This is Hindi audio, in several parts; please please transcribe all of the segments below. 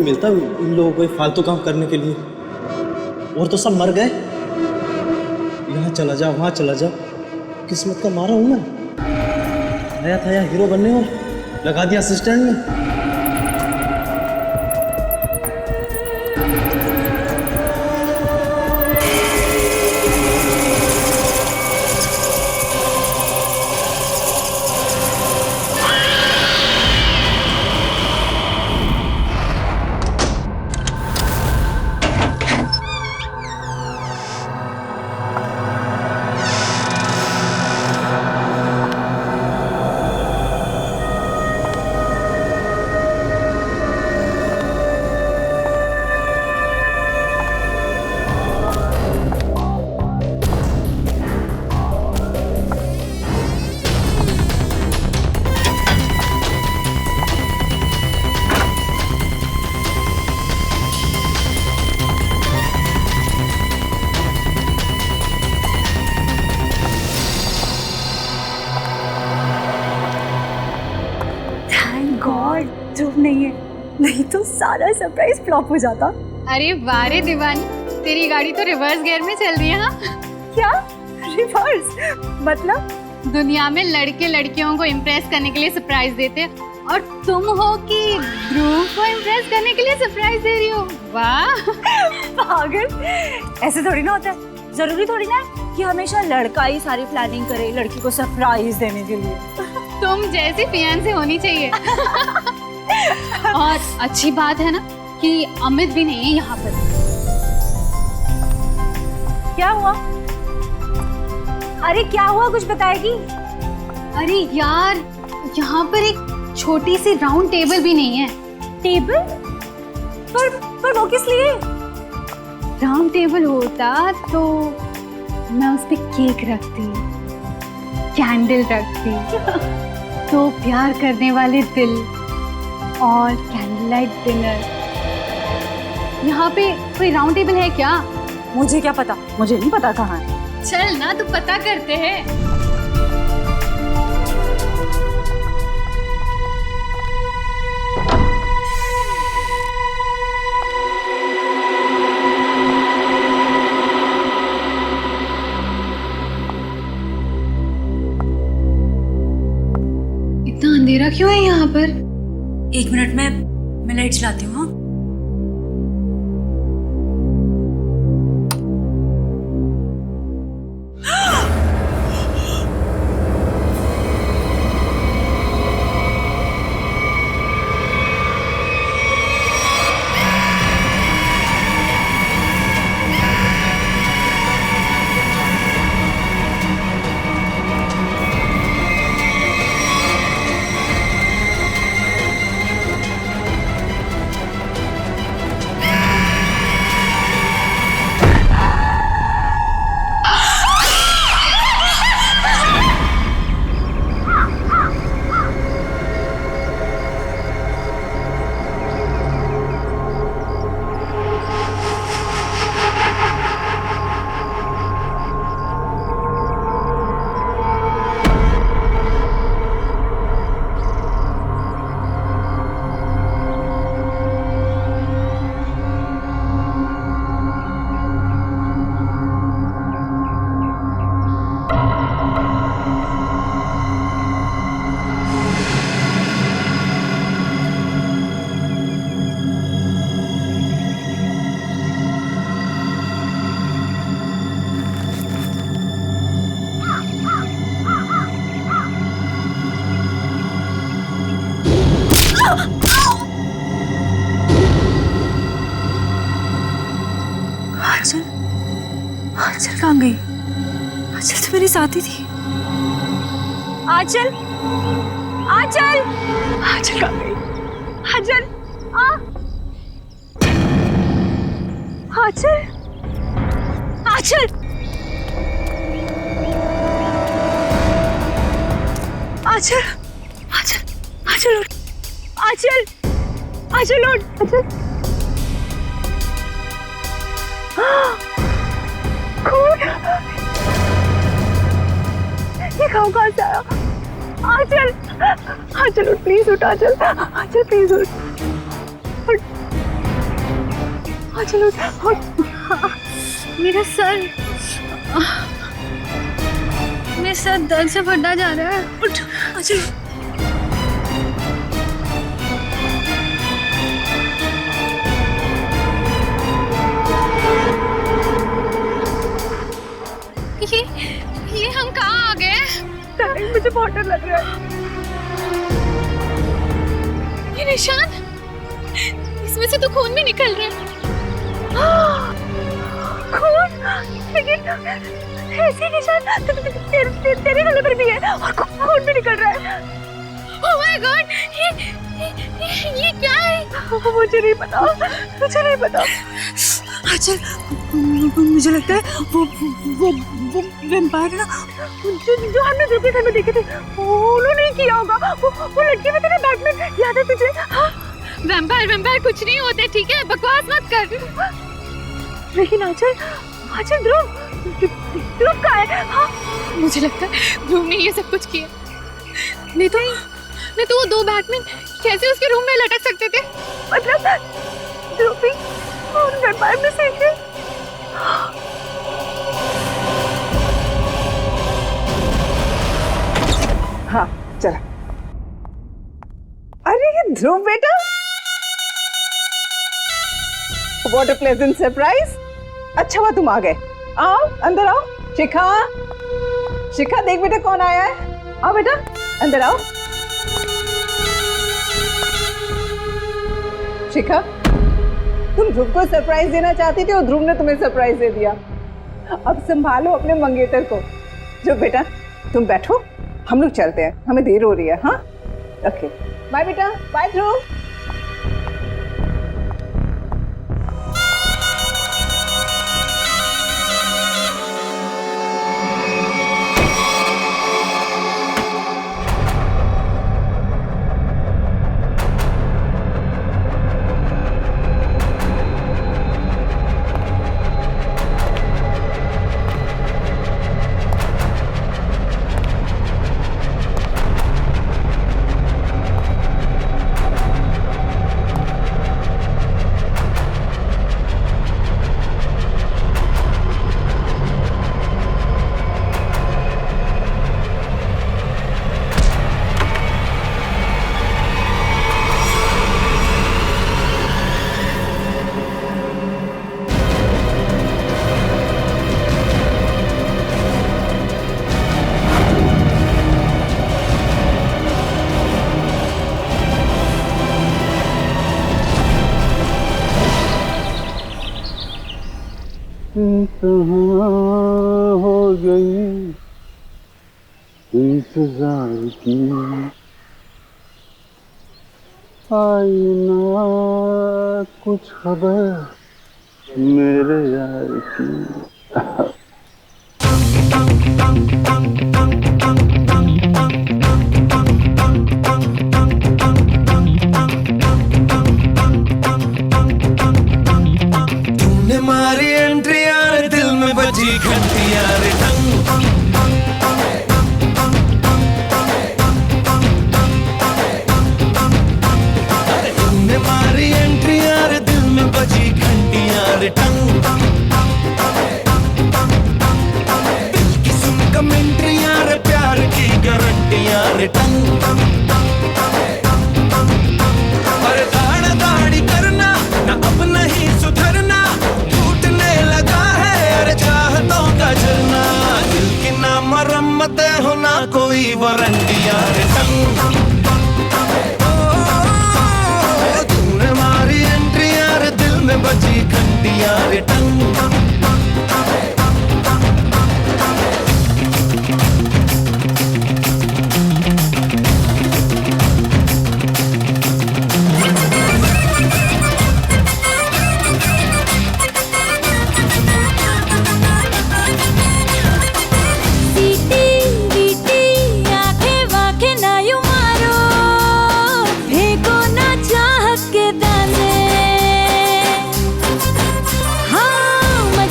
मिलता इन लोगों को फालतू काम करने के लिए। और तो सब मर गए, यहाँ चला जा वहाँ चला जा, किस्मत का मारा हूँ मैं। आया था यहाँ हीरो बनने और लगा दिया असिस्टेंट में। नहीं तो सारा सरप्राइज फ्लॉप हो जाता। अरे वारे दीवानी, तेरी गाड़ी तो रिवर्स गियर में चल रही है। हाँ क्या रिवर्स? मतलब दुनिया में लड़के लड़कियों को इम्प्रेस करने के लिए सरप्राइज देते हैं और तुम हो कि ध्रुव को इम्प्रेस करने के लिए सरप्राइज दे रही हो। वाह पागल, ऐसे थोड़ी ना होता है। जरूरी थोड़ी ना कि हमेशा लड़का ही सारी प्लानिंग करे लड़की को सरप्राइज देने के लिए। तुम जैसी फियांसे होनी चाहिए। और अच्छी बात है ना कि अमित भी नहीं है यहाँ पर। क्या हुआ? अरे क्या हुआ, कुछ बताएगी? अरे यार, यहाँ पर एक छोटी सी राउंड टेबल भी नहीं है। टेबल? पर वो किस लिए? राउंड टेबल होता तो मैं उस पे केक रखती, कैंडल रखती, तो प्यार करने वाले दिल और कैंडल लाइट डिनर। यहाँ पे कोई राउंड टेबल है क्या? मुझे क्या पता, मुझे नहीं पता कहाँ है। चल ना, तो पता करते हैं। इतना अंधेरा क्यों है यहाँ पर? 1 मिनट में मैं लाइट जलाती हूँ। आंचल कहाँ गई? आंचल तो मेरे साथ ही थी। आंचल, आंचल, आंचल कहाँ गई? आंचल, आंचल, आंचल, आंचल, आंचल, आंचल उठ, आंचल, आंचल उठ, आंचल। खून! ये खाओ कहाँ से आया? आंचल, आंचल उठ, प्लीज उठ, आंचल, आंचल प्लीज उठ, उठ। चलो मेरा सर, मेरा सर दर्द से फटा जा रहा है। उठ चलो। ये हम कहाँ आ गए? मुझे बहुत डर लग रहा है। ये निशान, इसमें से तो खून भी निकल रहा है। खून? लेकिन ऐसे निशान तेरे गले पर भी है और खून भी निकल रहा है। ओह माय गॉड, ये क्या है? मुझे नहीं पता, मुझे नहीं पता। अच्छा, मुझे लगता है वो वैम्पायर ना, जो हमने ध्रुव के घर में देखे थे, उन्होंने ही किया होगा। वो लड़की में तेरे बैग में, याद है तुझे? हाँ? वैम्पायर कुछ नहीं होते, ठीक है? बकवास मत कर। लेकिन आंचल ध्रुव कहाँ है? हाँ? मुझे लगता है ध्रुव ने ये सब कुछ किया। नहीं तो वो दो बैटमैन कैसे उसके रूम में लटक सकते थे? मतलब ध्रुव भी उन वैम्पायर में से एक है। हाँ चला। अरे ये ध्रुव बेटा, व्हाट अ प्लेजेंट सरप्राइज। अच्छा हुआ तुम आ गए। आओ अंदर आओ। शिखा देख बेटा कौन आया है। आओ बेटा अंदर आओ। शिखा, तुम ध्रुव को सरप्राइज देना चाहती थी और ध्रुव ने तुम्हें सरप्राइज दे दिया। अब संभालो अपने मंगेतर को। जो बेटा तुम बैठो, हम लोग चलते हैं, हमें देर हो रही है। हाँ ओके, बाय बेटा, बाय ध्रुव। हो गई इंतजार की, आई ना कुछ खबर मेरे यार की। तुमने मारी एंट्री यार, दिल में बजी घंटी यार टंग। तुमने मारी एंट्री यार, दिल में बजी घंटी यार टंग। दिल की सुन कमेंट्री यार, प्यार की गारंटी यार टंग। पर दाढ़ दाढ़ी करना ना, अब नहीं सुधरना, टूटने लगा है यार चाहतों का झरना। दिल की ना मरम्मत हो ना कोई वारंटी यार टंग। तूने मारी एंट्री यार, दिल में बजी घंटी यार टंग। हाँ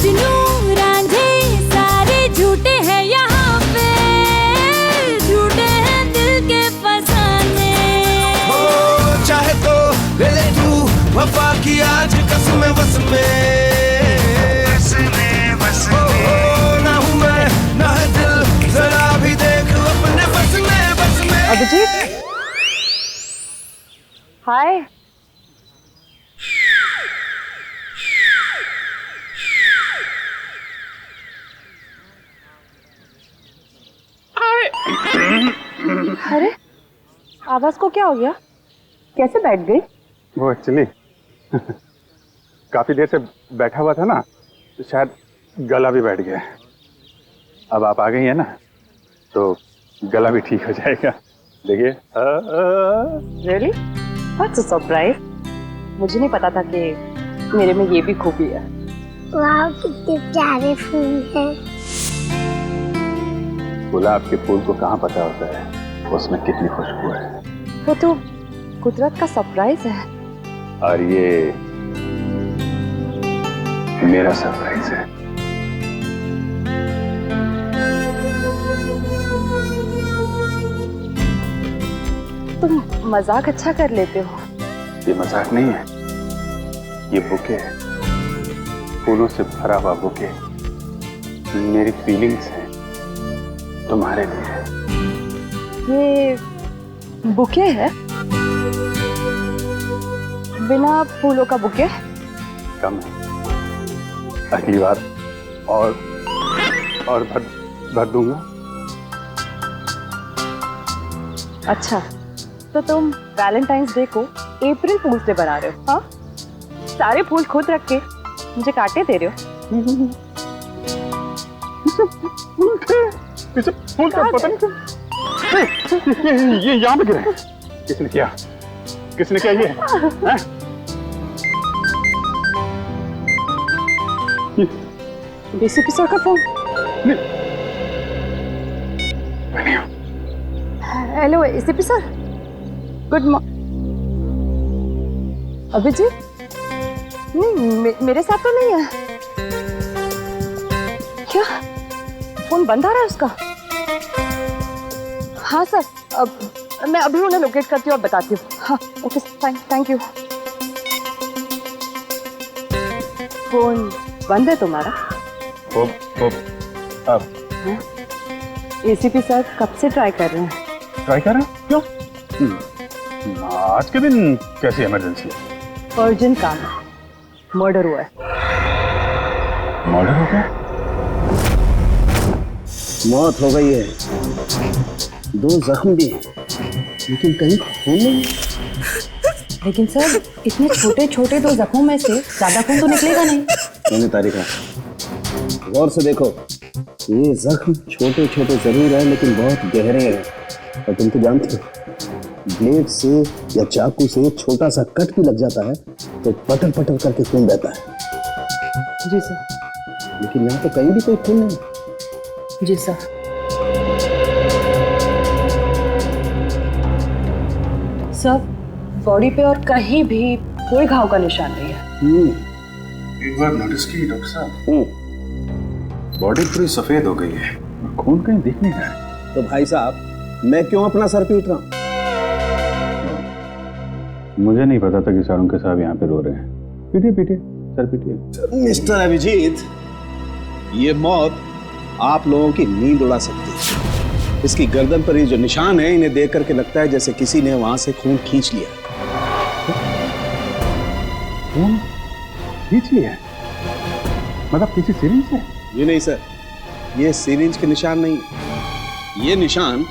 वफा की आज कसम बस में ना हूँ मैं ना है दिल, जरा भी देख अपने बस में। अभिजीत, हाय। अरे आवाज को क्या हो गया? कैसे बैठ गई? वो एक्चुअली काफी देर से बैठा हुआ था ना, तो शायद गला भी बैठ गया। अब आप आ गई है ना, तो गला भी ठीक हो जाएगा। देखिए। रियली? What's a surprise. मुझे नहीं पता था कि मेरे में ये भी खूबी है। वाह, कितने प्यारे फूल हैं। गुलाब के फूल को कहाँ पता होता है उसमें कितनी खुशबू है। वो तो कुदरत का सरप्राइज है। और ये मेरा सरप्राइज है। तुम मजाक अच्छा कर लेते हो। ये मजाक नहीं है, ये बुके है, फूलों से भरा हुआ बुके मेरी फीलिंग्स है तुम्हारे लिए। ये बुके है? बिना फूलों का बुके? कम है, अगली बार और भर दूंगा। अच्छा, तो तुम वैलेंटाइंस डे को अप्रैल फूल्स डे बना रहे हो? हाँ, सारे फूल खुद रख के मुझे काटे दे रहे हो। फूल का पता नहीं ये यहाँ पे गिरे। किसने किया ये? हैं? डीसीपी सर का phone. Hello ACP sir, good morning. Abhijeet? नहीं, मेरे साथ तो नहीं है। क्या फोन बंद आ रहा है उसका? हाँ सर, अब मैं अभी उन्हें लोकेट करती हूँ और बताती हूँ। हाँ ओके, थैंक यू। फोन बंद है तुम्हारा? अब एसीपी सर कब से ट्राई कर रहे हैं? ट्राई कर रहे हैं? क्यों? आज के दिन कैसी इमरजेंसी है? अर्जेंट काम है, मर्डर हुआ है। मर्डर हो गया? मौत हो गई है, 2 जख्म भी हैं, लेकिन कहीं खून नहीं। लेकिन सर इतने छोटे छोटे 2 जख्मों में से ज्यादा खून तो निकलेगा नहीं। मैंने तारीखा गौर से देखो, ये जख्म छोटे छोटे जरूर है लेकिन बहुत गहरे हैं। और तुम तो जानते हो, ब्लेड से या चाकू से छोटा सा कट भी लग जाता है तो पटर पटर करके खून बहता है। जी सर। लेकिन यहाँ तो कहीं भी कोई खून नहीं। जी सर। सर बॉडी पे और कहीं भी कोई घाव का निशान नहीं है। एक बार नोटिस की डॉक्टर साहब, बॉडी पूरी सफेद हो गई है, खून कहीं दिख नहीं रहा है। तो भाई साहब, मैं क्यों अपना सर पीट रहा हूँ? मुझे नहीं पता था कि सारुण के साहब यहाँ पे रो रहे हैं। पीटिए सर पीटिए। मिस्टर अभिजीत, ये मौत आप लोगों की नींद उड़ा सकती है। इसकी गर्दन पर ये जो निशान है, इन्हें देख करके लगता है जैसे किसी ने वहां से खून खींच लिया। खून खींच लिया है? मतलब किसी सिरिंज से? ये नहीं सर, ये सिरिंज के निशान नहीं, ये निशान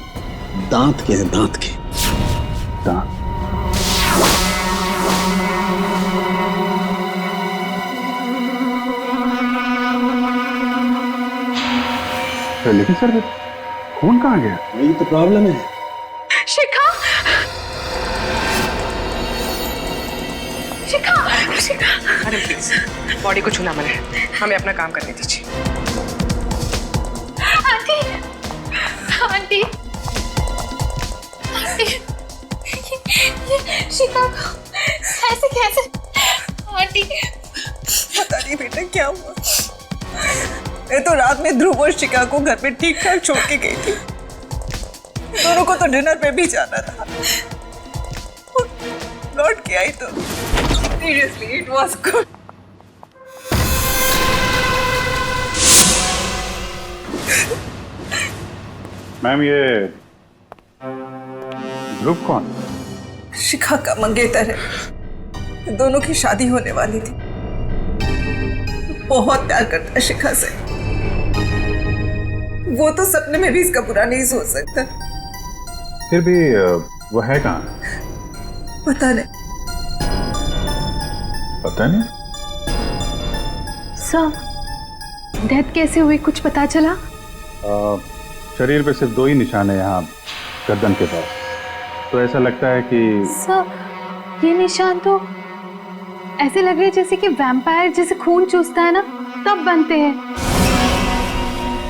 दांत के हैं, दांत के। दांत? लेकिन सर खून कहाँ गया? यही तो प्रॉब्लम है। शिखा, शिखा, शिखा। मैडम प्लीज, बॉडी को छूना मना है, हमें अपना काम करने दीजिए। आंटी, आंटी, आंटी, ये शिखा को कैसे? आंटी, पता नहीं बेटा क्या हुआ। मैं तो रात में ध्रुव और शिखा को घर पे ठीक ठाक छोड़ के गई थी। दोनों को तो डिनर पे भी जाना था। लौट के आई तो Seriously, it was good. Ma'am, ये ध्रुव कौन? शिखा का मंगेतर है। दोनों की शादी होने वाली थी। बहुत प्यार करता है शिखा से। वो तो सपने में भी इसका बुरा नहीं सोच सकता। फिर भी वो है कहाँ? पता नहीं। पता नहीं। सर डेथ कैसे हुई, कुछ पता चला? शरीर पे सिर्फ 2 ही निशान है यहाँ गर्दन के पास, तो ऐसा लगता है कि सर ये निशान तो ऐसे लग रहे हैं जैसे कि वैम्पायर जैसे खून चूसता है ना, तब बनते हैं।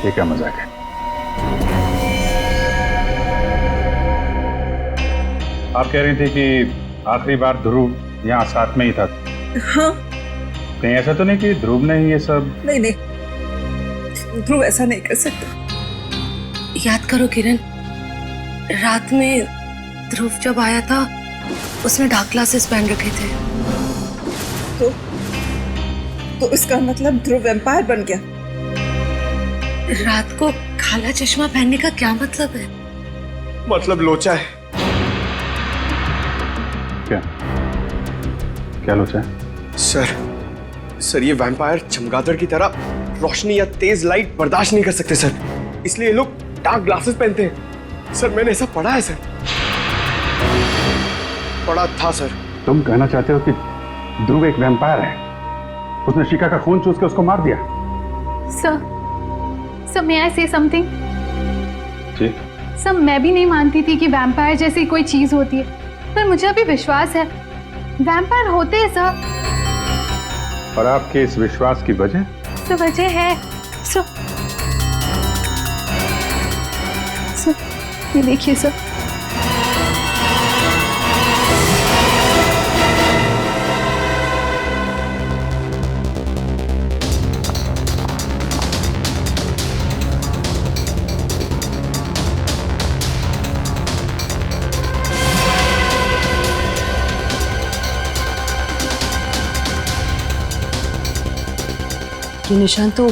ये क्या मजाक है? आप कह रही थी कि आखिरी बार ध्रुव यहाँ साथ में ही था। हाँ। कहीं ऐसा तो नहीं कि ध्रुव ने ही ये सब? नहीं नहीं, ध्रुव ऐसा नहीं कर सकता। याद करो किरण, रात में ध्रुव जब आया था उसने डार्क ग्लासेस पहन रखे थे। तो इसका मतलब ध्रुव वैम्पायर बन गया। रात को काला चश्मा पहनने का क्या मतलब है? मतलब लोचा है। क्या क्या लोचा है? सर ये वैम्पायर चमगादड़ की तरह रोशनी या तेज लाइट बर्दाश्त नहीं कर सकते सर, इसलिए ये लोग डार्क ग्लासेस पहनते हैं। सर मैंने ऐसा पढ़ा है सर, पढ़ा था सर। तुम कहना चाहते हो कि ध्रुव एक वैम्पायर है? उसने शिखा का खून चूस के उसको मार दिया? Sir may I say something? जी। सर मैं भी नहीं मानती थी कि वैम्पायर जैसी कोई चीज होती है, पर मुझे अभी विश्वास है वैम्पायर होते हैं सर। और आपके इस विश्वास की वजह? तो वजह है सर ये देखिए सर। ये निशान तो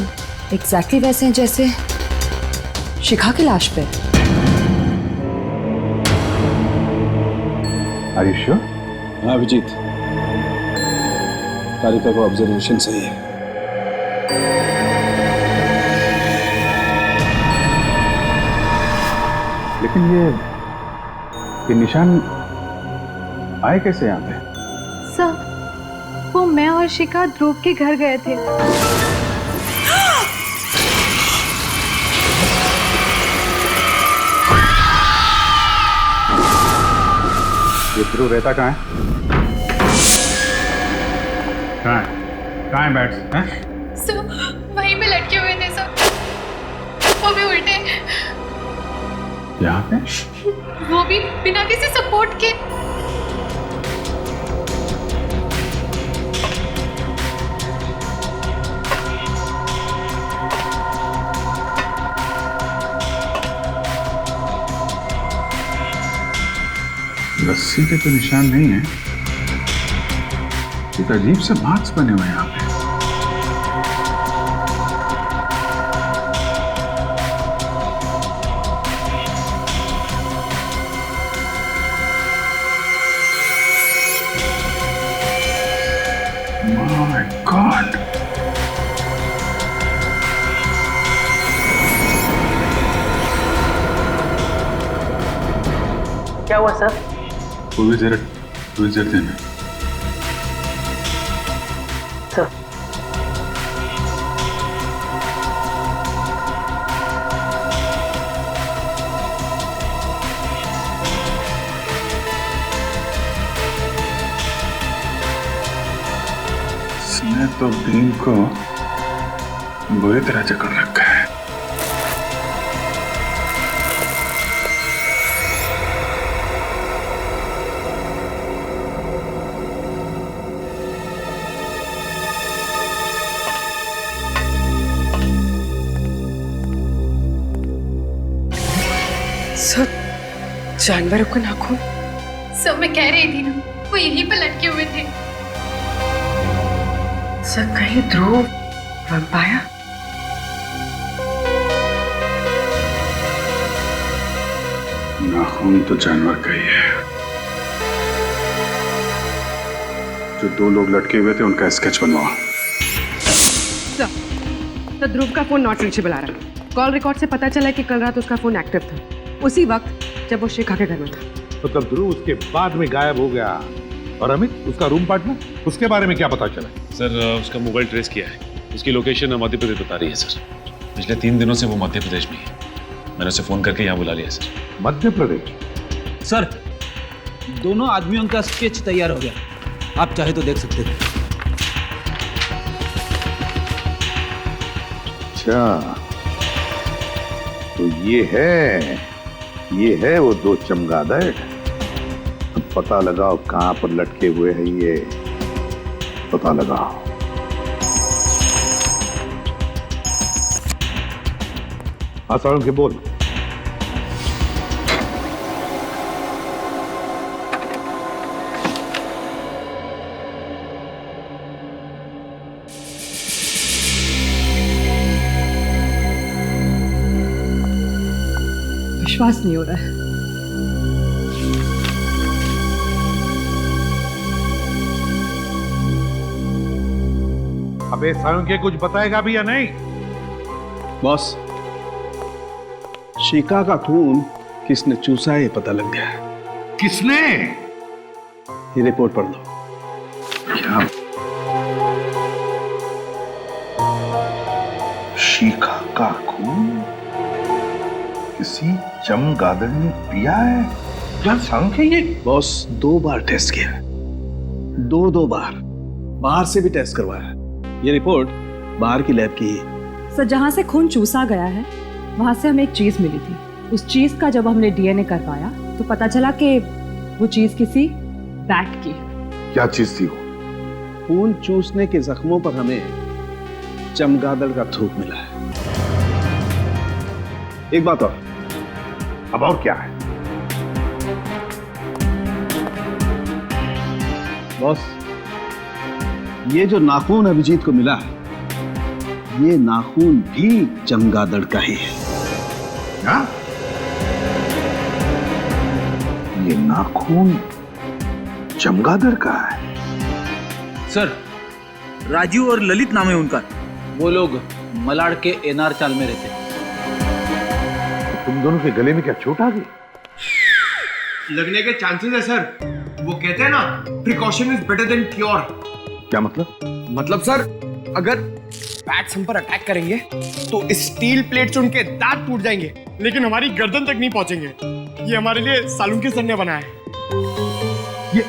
एग्जैक्टली वैसे हैं जैसे शिखा की लाश पे। Are you sure? हाँ अभिजीत, तारिका को ऑब्जर्वेशन सही है। लेकिन ये निशान आए कैसे यहाँ पे? सर वो मैं और शिखा ध्रुव के घर गए थे। ये ध्रुव रहता कहाँ है? कहाँ है बैट्स? हैं? सर वहीं पे लटके हुए थे सर, वो भी उल्टे, यहाँ पे? वो भी बिना किसी सपोर्ट के। रस्सी के तो निशान नहीं है, एक अजीब से मार्क्स बने हुए हैं यहाँ पे। My God! क्या हुआ सर? वो भी जरा देना। सर इसने तो भीम को बुरी तरह जकड़ रखा है। सर जानवरों का नाखून। सर मैं कह रही थी ना, वो यहीं पे लटके हुए थे। सर कहीं ध्रुव वैम्पायर? नाखून तो जानवर का ही है। जो 2 लोग लटके हुए थे उनका स्केच बनवाओ। तो ध्रुव का फोन नॉट रीचेबल आ रहा है। कॉल रिकॉर्ड से पता चला कि कल रात उसका फोन एक्टिव था, उसी वक्त जब वो शिखा के घर में था। तो तब ध्रुव उसके बाद में गायब हो गया। और अमित, उसका रूम पार्टनर, उसके बारे में क्या पता चला? सर उसका मोबाइल ट्रेस किया है, उसकी लोकेशन मध्य प्रदेश बता रही है सर। पिछले 3 दिनों से वो मध्य प्रदेश में है। मैंने उसे फोन करके यहाँ बुला लिया सर। मध्य प्रदेश? सर, दोनों आदमियों का स्केच तैयार हो गया, आप चाहे तो देख सकते हैं। अच्छा, तो ये है वो 2 चमगादड़। अब पता लगाओ कहां पर लटके हुए हैं ये, पता लगाओ। हाँ सारुण के बोल। विश्वास नहीं हो रहा है। अबे सारुण के कुछ बताएगा भी या नहीं? बॉस, शिखा का खून किसने चूसा है ये पता लग गया है। किसने? ये रिपोर्ट पढ़ लो। क्या? शिखा का खून किसी चमगादड़ ने पिया है? क्या संख्या ये? बॉस, 2 बार टेस्ट किया, 2 बार, बाहर से भी टेस्ट करवाया। ये रिपोर्ट बाहर की लैब की है। सर, जहाँ से खून चूसा गया है वहां से हमें एक चीज मिली थी। उस चीज का जब हमने डीएनए करवाया तो पता चला कि वो चीज किसी बैट की है। क्या चीज थी वो? खून चूसने के जख्मों पर हमें चमगादड़ का थूक मिला है। एक बात और, अब और क्या है? बॉस, ये जो नाखून अभिजीत को मिला है, ये नाखून भी चमगादड़ का ही है। क्या? ये नाखून चमगादड़ का है? सर, राजू और ललित नाम है उनका। वो लोग मलाड के एनआर चाल में रहते। तुम दोनों के गले में क्या चोट आ गई? लगने के चांसेस है सर। वो कहते हैं ना, precaution is better than cure. क्या मतलब? मतलब सर, अगर बैट्स हम पर अटैक करेंगे तो स्टील प्लेट से उनके दांत टूट जाएंगे, लेकिन हमारी गर्दन तक नहीं पहुंचेंगे। ये हमारे लिए सालुंके सर ने बनाया है। ये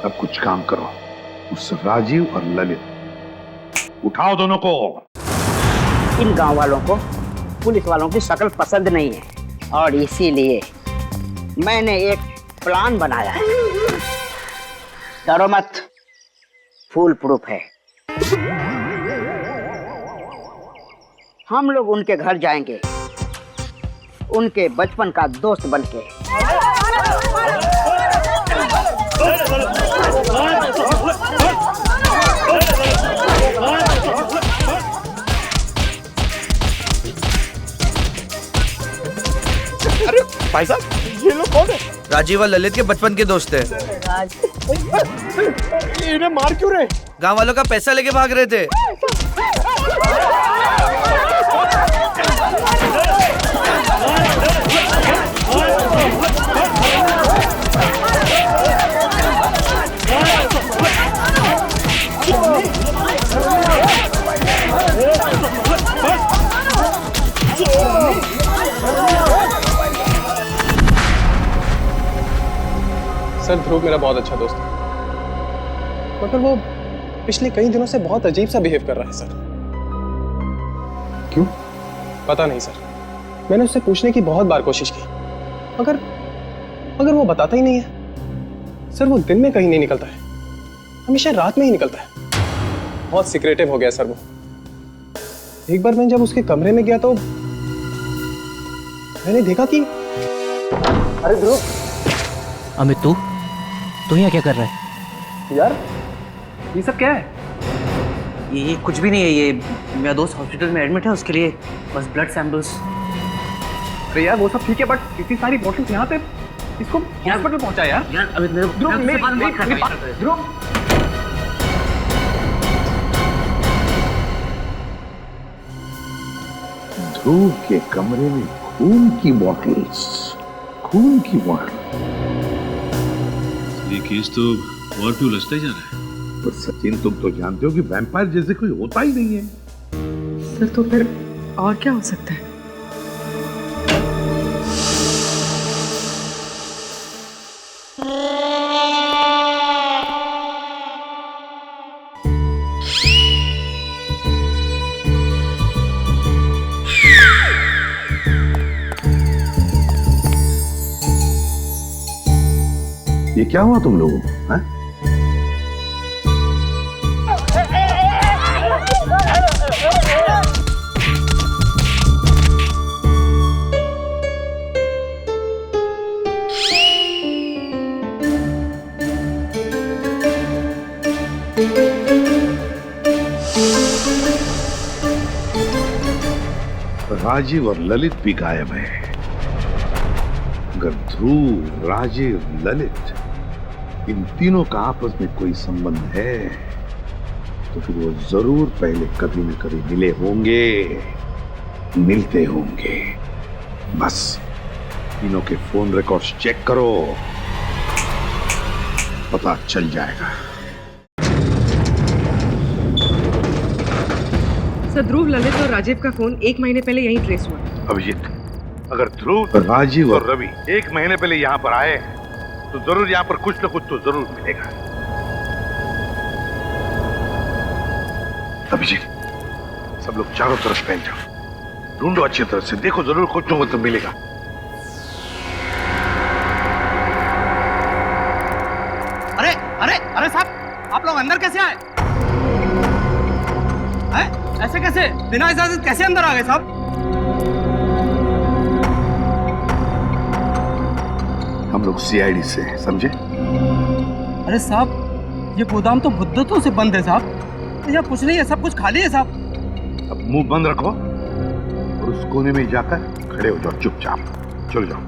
अब कुछ काम करो, उस राजीव और ललित उठाओ दोनों को। इन गांव वालों को पुलिस वालों की शक्ल पसंद नहीं है और इसीलिए मैंने एक प्लान बनाया है। डरो मत, फुल प्रूफ है। हम लोग उनके घर जाएंगे, उनके बचपन का दोस्त बनके। अरे भाई साहब, ये लोग कौन है? राजीव और ललित के बचपन के दोस्त हैं। इन्हें मार क्यों रहे? गांव वालों का पैसा लेके भाग रहे थे। सर, ध्रुव मेरा बहुत अच्छा दोस्त है, मगर वो पिछले कई दिनों से बहुत अजीब सा बिहेव कर रहा है सर। क्यों? पता नहीं सर, मैंने उससे पूछने की बहुत बार कोशिश की, मगर वो बताता ही नहीं है। सर, वो दिन में कहीं नहीं निकलता है, हमेशा रात में ही निकलता है। बहुत सीक्रेटिव हो गया सर वो। एक बार मैं जब उसके कमरे में गया तो मैंने देखा कि अरे ध्रुव, अमित तू यहाँ क्या कर रहा है? यार ये सब क्या है? ये कुछ भी नहीं है, ये मेरा दोस्त हॉस्पिटल में एडमिट है, उसके लिए बस ब्लड सैंपल्स। अरे यार वो सब ठीक है, बट इतनी सारी बॉटल्स यहाँ पे, इसको हॉस्पिटल पहुंचा यार। यार अमित ध्रुव ध्रुव के कमरे में खून की बॉटल्स, खून की बॉटल। ये केस तो और क्यों उलझता ही जा रहा है। पर सचिन तुम तो जानते हो कि वैम्पायर जैसे कोई होता ही नहीं है। सर तो फिर और क्या हो सकता है? ये क्या हुआ तुम लोगों को? हैं? राजीव और ललित भी गायब है। अगर ध्रुव, राजीव, ललित इन तीनों का आपस में कोई संबंध है तो फिर वो जरूर पहले कभी न कभी मिले होंगे, मिलते होंगे। बस तीनों के फोन रिकॉर्ड्स चेक करो, पता चल जाएगा। सर ध्रुव, ललित और राजीव का फोन 1 महीने पहले यहीं ट्रेस हुआ। अभिजीत, अगर ध्रुव, राजीव और रवि 1 महीने पहले यहाँ पर आए तो जरूर यहाँ पर कुछ न कुछ तो जरूर मिलेगा। अभिजीत, सब लोग चारों तरफ फैल जाओ, ढूंढो अच्छी तरह से, देखो जरूर कुछ न कुछ तो मिलेगा। अरे अरे अरे साहब, आप लोग अंदर कैसे आए? ऐसे कैसे, बिना इजाजत कैसे अंदर आ गए साहब? हम लोग सीआईडी से हैं, समझे? अरे साहब, ये गोदाम तो मुद्दतों से बंद है साहब, यहाँ कुछ नहीं है, सब कुछ खाली है साहब। अब मुंह बंद रखो और उस कोने में जाकर खड़े हो जाओ चुपचाप, चल जाओ।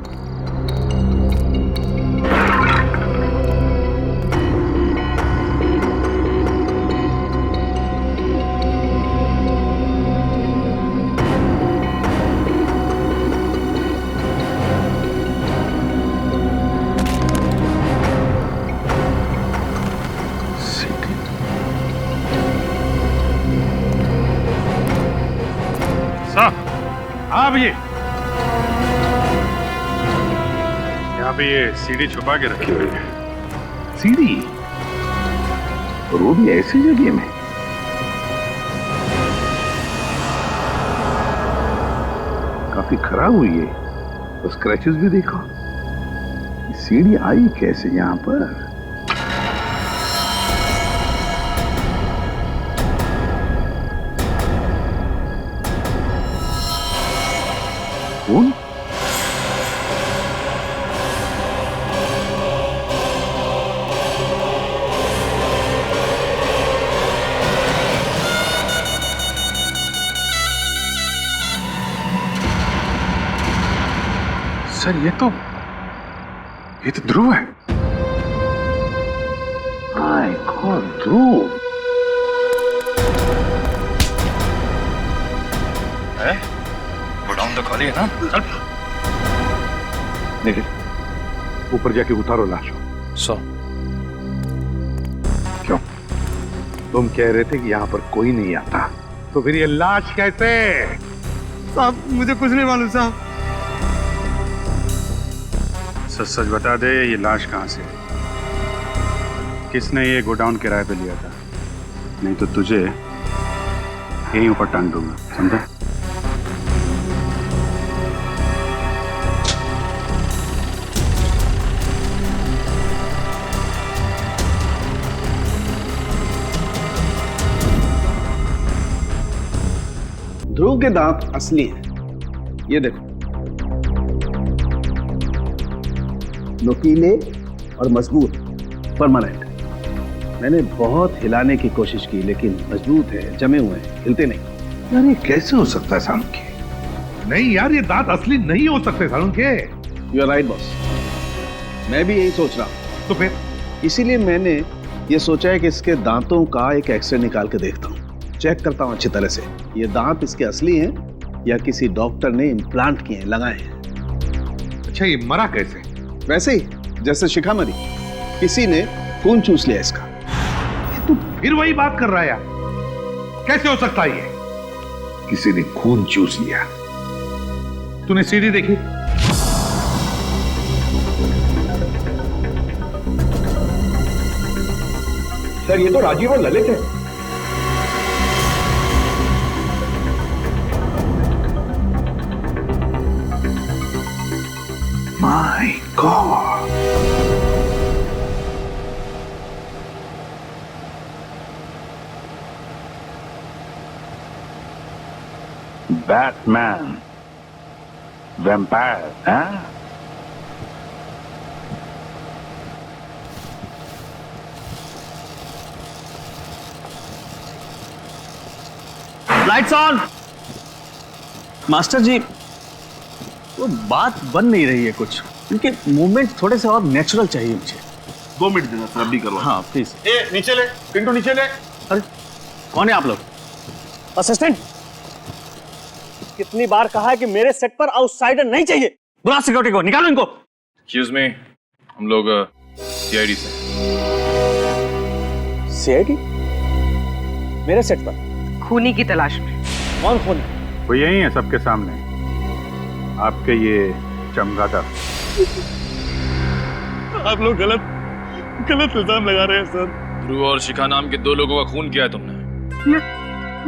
हाँ भैया, यहाँ पे ये सीढ़ी छुपा के रखी हुई है। सीढ़ी? और वो भी ऐसी जगह में? काफी खराब हुई है, तो स्क्रैचेस भी देखो। सीढ़ी आई कैसे यहाँ पर? कौन? सर ये तो ध्रुव है। माय गॉड, ध्रुव है? गोडाउन तो खाली है ना? चल। नहीं, ऊपर जाके उतारो लाश। क्यों? तुम कह रहे थे कि यहाँ पर कोई नहीं आता, तो फिर ये लाश कैसे? साहब मुझे कुछ नहीं मालूम साहब। सच सच बता दे, ये लाश कहाँ से है? किसने ये गोडाउन किराए पे लिया था? नहीं तो तुझे यहीं ऊपर टांग दूंगा, समझा? ध्रुव के दांत असली हैं, ये देखो। नुकीले और मजबूत, परमानेंट। मैंने बहुत हिलाने की कोशिश की लेकिन मजबूत है, जमे हुए हैं, हिलते नहीं। यार ये कैसे हो सकता है सालुंखे? नहीं यार, ये दांत असली नहीं हो सकते Salunkhe. You are right boss, मैं भी यही सोच रहा हूँ। तो फिर इसीलिए मैंने ये सोचा है कि इसके दांतों का एक एक्सरे निकाल के देखता हूँ, चेक करता हूँ अच्छी तरह से ये दांत इसके असली हैं या किसी डॉक्टर ने इम्प्लांट किए हैं, लगाए हैं। अच्छा, ये मरा कैसे? वैसे ही जैसे शिखा मरी, किसी ने खून चूस लिया इसका। तू फिर वही बात कर रहा है यार, कैसे हो सकता है ये? किसी ने खून चूस लिया? तूने सीडी देखी? सर ये तो राजीव और ललित है। माय गॉड, बैटमैन, वैम्पायर, हाँ? Lights on. मास्टर जी, वो बात बन नहीं रही है कुछ, उनके मूवमेंट थोड़े से और नेचुरल चाहिए मुझे। 2 मिनट देना सर, अभी करवा। हाँ प्लीज। नीचे ले पिंटू, नीचे ले। अरे कौन है आप लोग? असिस्टेंट, कितनी बार कहा है कि मेरे सेट पर आउटसाइडर नहीं चाहिए। बुला सिक्योरिटी को, निकालो इनको। एक्सक्यूज मी, हम लोग सीआईडी से। सीआईडी? मेरे सेट पर खूनी की तलाश में। कौन खूनी? वो यही है सबके सामने, आपके ये चमगादड़। आप लोग गलत इल्जाम लगा रहे हैं सर। ध्रुव और शिखा नाम के 2 लोगों का खून किया है तुमने।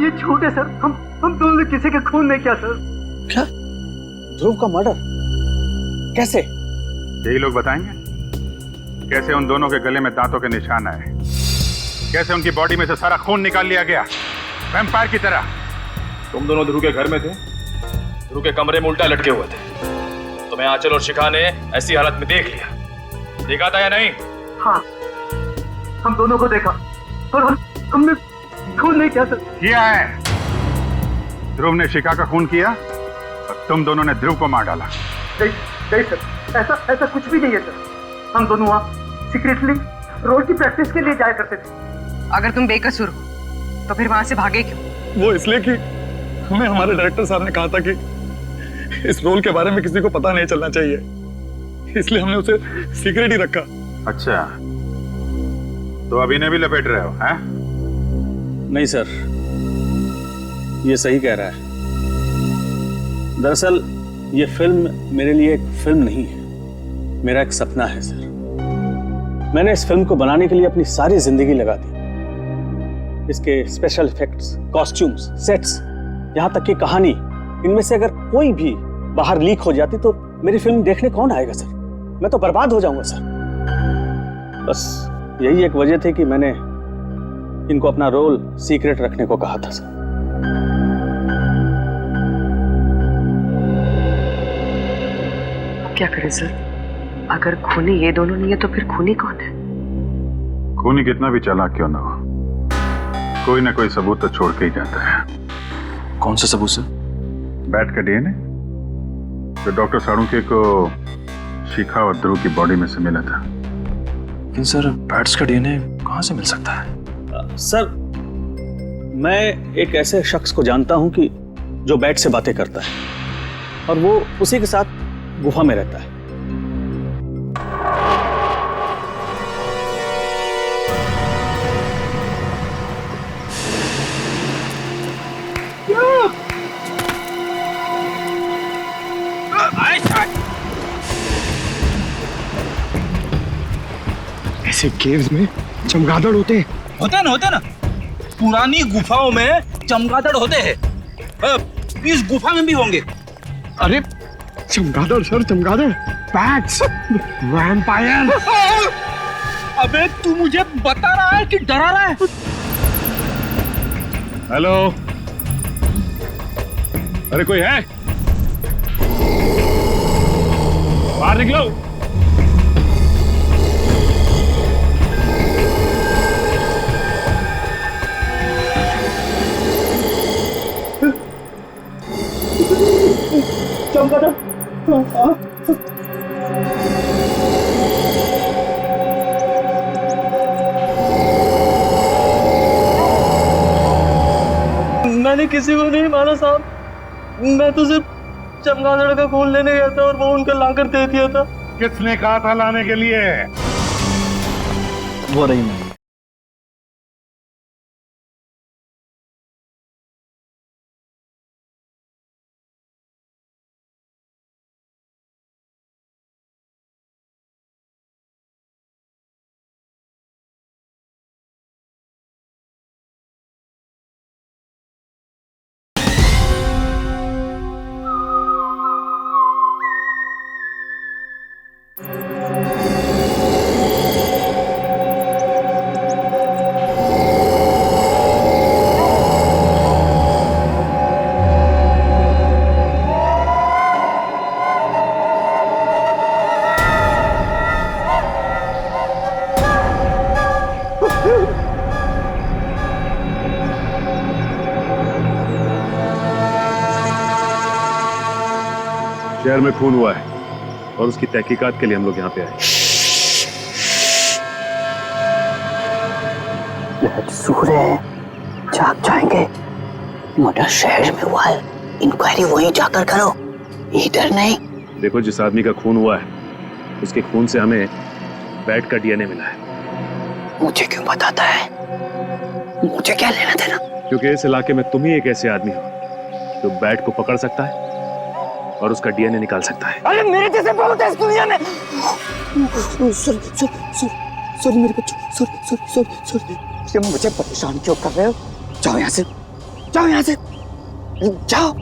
ये झूठ है सर, हम दोनों ने किसी का खून नहीं किया सर। क्या? ध्रुव का मर्डर कैसे? यही लोग बताएंगे कैसे उन दोनों के गले में दांतों के निशान आए, कैसे उनकी बॉडी में से सारा खून निकाल लिया गया वैम्पायर की तरह। तुम दोनों ध्रुव के घर में थे, ध्रुव के कमरे में उल्टा लटके हुए थे। तुम्हें आंचल और शिखा ने ऐसी हालत में देख लिया, देखा था या नहीं? हाँ, हम दोनों को देखा और हमने खून नहीं किया सर। किया है। ध्रुव ने शिखा का खून किया और तुम दोनों ने ध्रुव को मार डाला। नहीं सर, ऐसा कुछ भी नहीं है सर। हम दोनों वहाँ सीक्रेटली रोज की प्रैक्टिस के लिए जाया करते थे। अगर तुम बेकसूर हो तो फिर वहां से भागे क्यों? वो इसलिए कि हमें हमारे डायरेक्टर साहब ने कहा था कि इस रोल के बारे में किसी को पता नहीं चलना चाहिए, इसलिए हमने उसे सीक्रेट ही रखा। अच्छा, तो अभी ने भी लपेट रहे हो, हैं? नहीं सर, ये सही कह रहा है। दरअसल ये फिल्म मेरे लिए एक फिल्म नहीं है, मेरा एक सपना है सर। मैंने इस फिल्म को बनाने के लिए अपनी सारी जिंदगी लगा दी। इसके स्पेशल इफेक्ट्स, कॉस्ट्यूम्स, सेट्स, यहाँ तक की कहानी, इनमें से अगर कोई भी बाहर लीक हो जाती तो मेरी फिल्म देखने कौन आएगा सर? मैं तो बर्बाद हो जाऊंगा सर। बस यही एक वजह थी कि मैंने इनको अपना रोल सीक्रेट रखने को कहा था सर। क्या करें सर? अगर खूनी ये दोनों नहीं है तो फिर खूनी कौन है? खूनी कितना भी चालाक क्यों ना हो, कोई ना कोई सबूत तो छोड़ के ही जाता है। कौन सा सबूत सर? बैट का डीएनए जो डॉक्टर सालुंखे को शिखा और ध्रुव की बॉडी में से मिला था। लेकिन सर, बैट्स का डीएनए कहाँ से मिल सकता है? सर, मैं एक ऐसे शख्स को जानता हूं कि जो बैट से बातें करता है और वो उसी के साथ गुफा में रहता है। ऐसे केव्स में चमगादड़ होते हैं। होते ना पुरानी गुफाओं में चमगादड़ होते हैं। इस गुफा में भी होंगे। अरे चमगादड़ सर, चमगादड़, बैट्स, वैम्पायर। अबे तू मुझे बता रहा है कि डरा रहा है? हेलो, अरे कोई है? बाहर निकलो। मैंने किसी को नहीं मारा साहब, मैं तो सिर्फ चमगादड़ का खून लेने गया था और वो उनका लाकर दे दिया था। किसने कहा था लाने के लिए? वो रही मैं। शहर में खून हुआ है और उसकी तहकीकात के लिए हम लोग यहाँ पे आए। मंसूर है, जाग जाएंगे। मर्डर शहर में हुआ है, इंक्वायरी वहीं जाकर करो, इधर नहीं। देखो, जिस आदमी का खून हुआ है उसके खून से हमें बैट का डीएनए मिला है। मुझे क्यों बताता है? मुझे क्या लेना देना? क्योंकि इस इलाके में तुम ही एक ऐसे आदमी हो जो बैट को पकड़ सकता है और उसका डीएनए निकाल सकता है। अरे मेरे जैसे बहुत है इस दुनिया में। सॉरी मेरे बच्चों, सॉरी। तुम मुझे परेशान क्यों कर रहे हो? जाओ यहाँ से, जाओ यहाँ से, जाओ,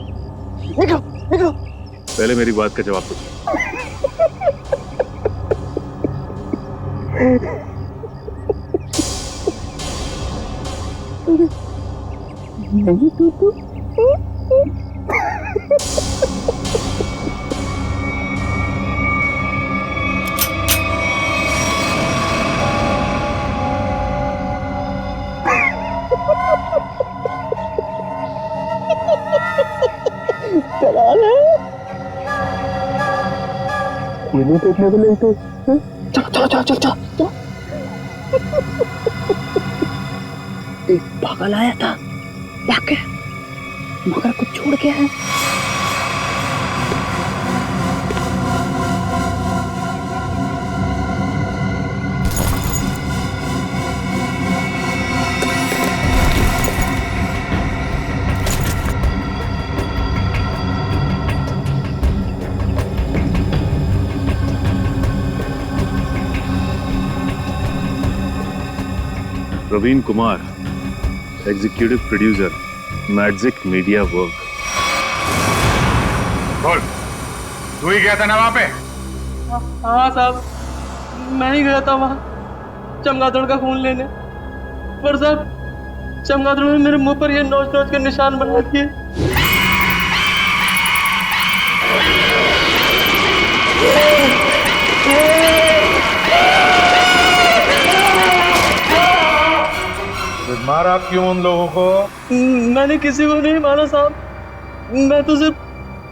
निकलो। पहले मेरी बात का जवाब दो। नहीं तू देखने को नहीं तो चलो। एक पागल आया था, क्या मगर कुछ छोड़ गया है। Praveen Kumar, executive producer, magic media work. बोल, तू ही गया था ना वहां पे? हाँ साहब, मैं ही गया था वहाँ चमगादड़ का खून लेने, पर साहब चमगादड़ ने मेरे मुंह पर ये नोच के निशान बना दिए। मारा क्यों उन लोगों को? मैंने किसी को नहीं मारा साहब, मैं तो सिर्फ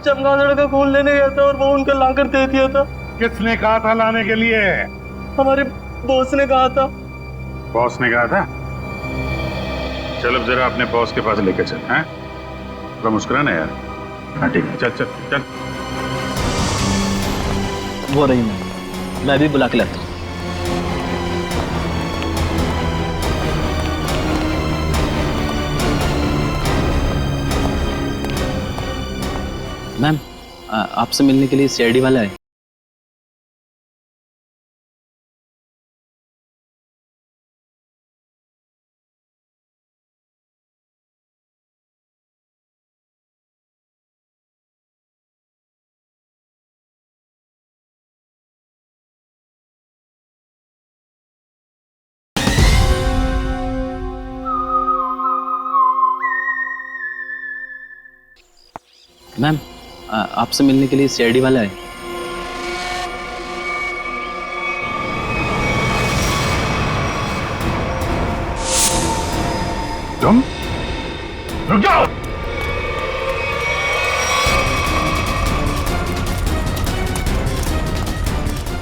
चमगादड़ का खून लेने गया था और वो उनका लाकर दे दिया था। किसने कहा था लाने के लिए? हमारे बॉस ने कहा था। बॉस ने कहा था? चल अब जरा अपने बॉस के पास लेके चल। हैं? थोड़ा मुस्कुराना यार। हाँ ठीक है, चल। वो रही मैं भी बुला के लाता हूँ। मैम, आपसे मिलने के लिए सीआईडी वाला है। मैम, आपसे मिलने के लिए सीआईडी वाला है। तुम रुक जाओ।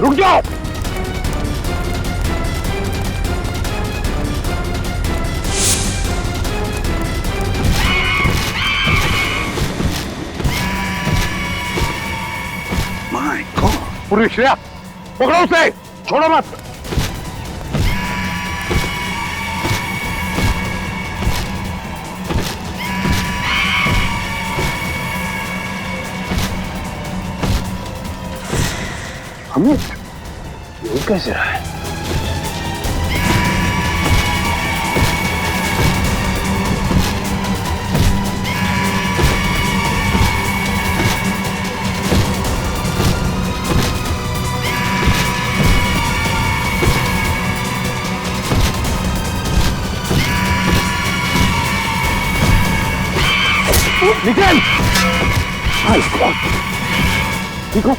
रुक जाओ। माय गॉड, पूरी श्रेया पकड़ो उसे, छोड़ो मत। अमित, ये कैसे रहा है? निकल! ठीक हो?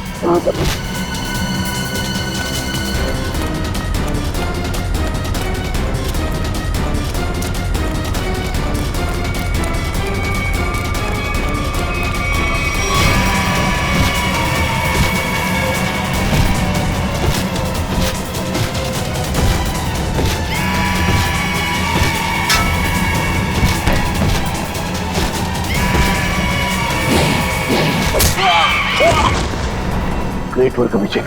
ग्रेट वर्क अभिषेक।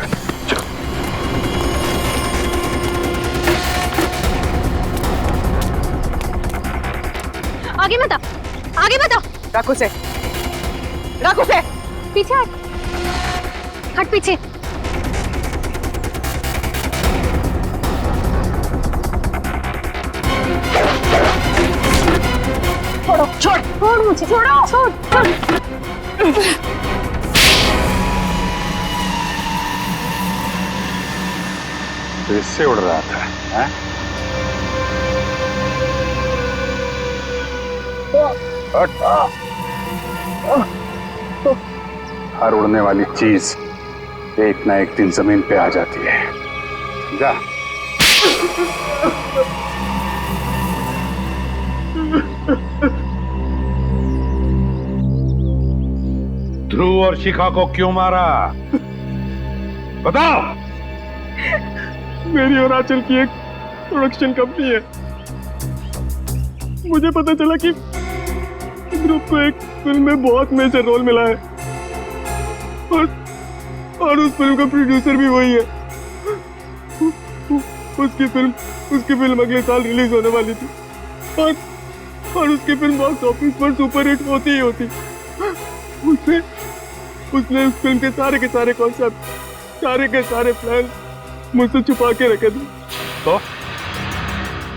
आगे मत आओ, आगे मत आओ। रखो से, रखो से। पीछे हट, हट पीछे। छोड़ो, छोड़ मुझे, छोड़ो, छोड़। तो इससे उड़ रहा था, हैं? हर उड़ने वाली चीज एक ना एक दिन जमीन पे आ जाती है। जा। ध्रुव और शिखा को क्यों मारा? बताओ। मेरी और आंचल की एक प्रोडक्शन कंपनी है। मुझे पता चला कि ध्रुव को एक फिल्म में बहुत मेजर रोल मिला है और उस फिल्म का प्रोड्यूसर भी वही है। उसकी फिल्म अगले साल रिलीज होने वाली थी और उसकी फिल्म बॉक्स ऑफिस पर सुपर हिट होती ही होती। उसने उस फिल्म के सारे कॉन्सेप्ट, सारे के सारे प्लान मुझसे छुपा के रखे थे। तो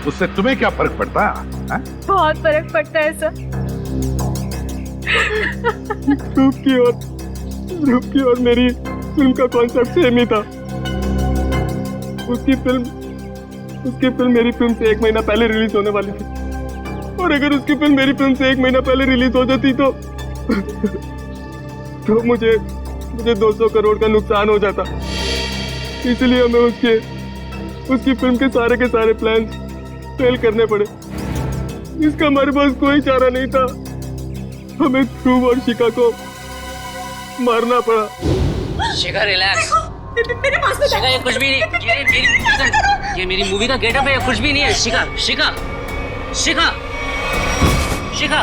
उससे तुम्हें क्या फर्क पड़ता है? बहुत फर्क पड़ता है सर। ध्रुव की और मेरी फिल्म का कॉन्सेप्ट सेम ही था। उसकी फिल्म मेरी फिल्म से 1 महीना पहले रिलीज होने वाली थी और अगर उसकी फिल्म मेरी फिल्म से 1 महीना पहले रिलीज हो जाती तो मुझे 200 करोड़ का नुकसान हो जाता। इसलिए हमें उसकी फिल्म के सारे प्लान फेल करने पड़े। इसका हमारे पास कोई चारा नहीं था। हमें ध्रुव और शिखा को मारना पड़ा। शिखा रिलैक्स। मेरे पास में शिखा ये कुछ भी नहीं। ये मेरी मूवी का गेटअप है, कुछ भी नहीं है। शिखा शिखा शिखा शिखा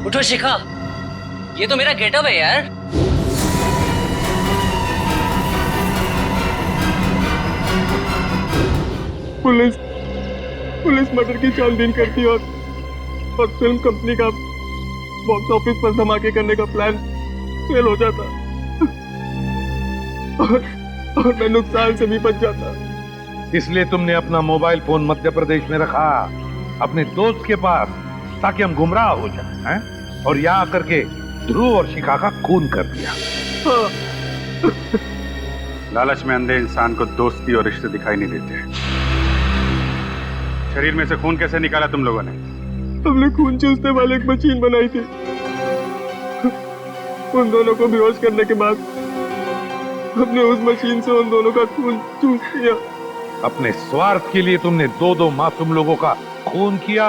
उठो शिखा, ये तो मेरा गेटअप है यार। पुलिस मर्डर की छानबीन करती और फिल्म कंपनी का बॉक्स ऑफिस पर धमाके करने का प्लान फेल हो जाता और मैं नुकसान से भी बच जाता। इसलिए तुमने अपना मोबाइल फोन मध्य प्रदेश में रखा, अपने दोस्त के पास, ताकि हम गुमराह हो जाएं, हैं? और यहाँ आकर के ध्रुव और शिखा का खून कर दिया। लालच में अंधे इंसान को दोस्ती और रिश्ते दिखाई नहीं देते। शरीर में से खून कैसे निकाला तुम लोगों ने? हमने खून चूसने वाली एक मशीन बनाई थी। उन दोनों को बेहोश करने के बाद हमने उस मशीन से उन दोनों का खून चूस लिया। अपने स्वार्थ के लिए तुमने 2 मासूम लोगों का खून किया।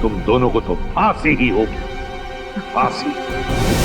तुम दोनों को तो फांसी ही होगी। फांसी।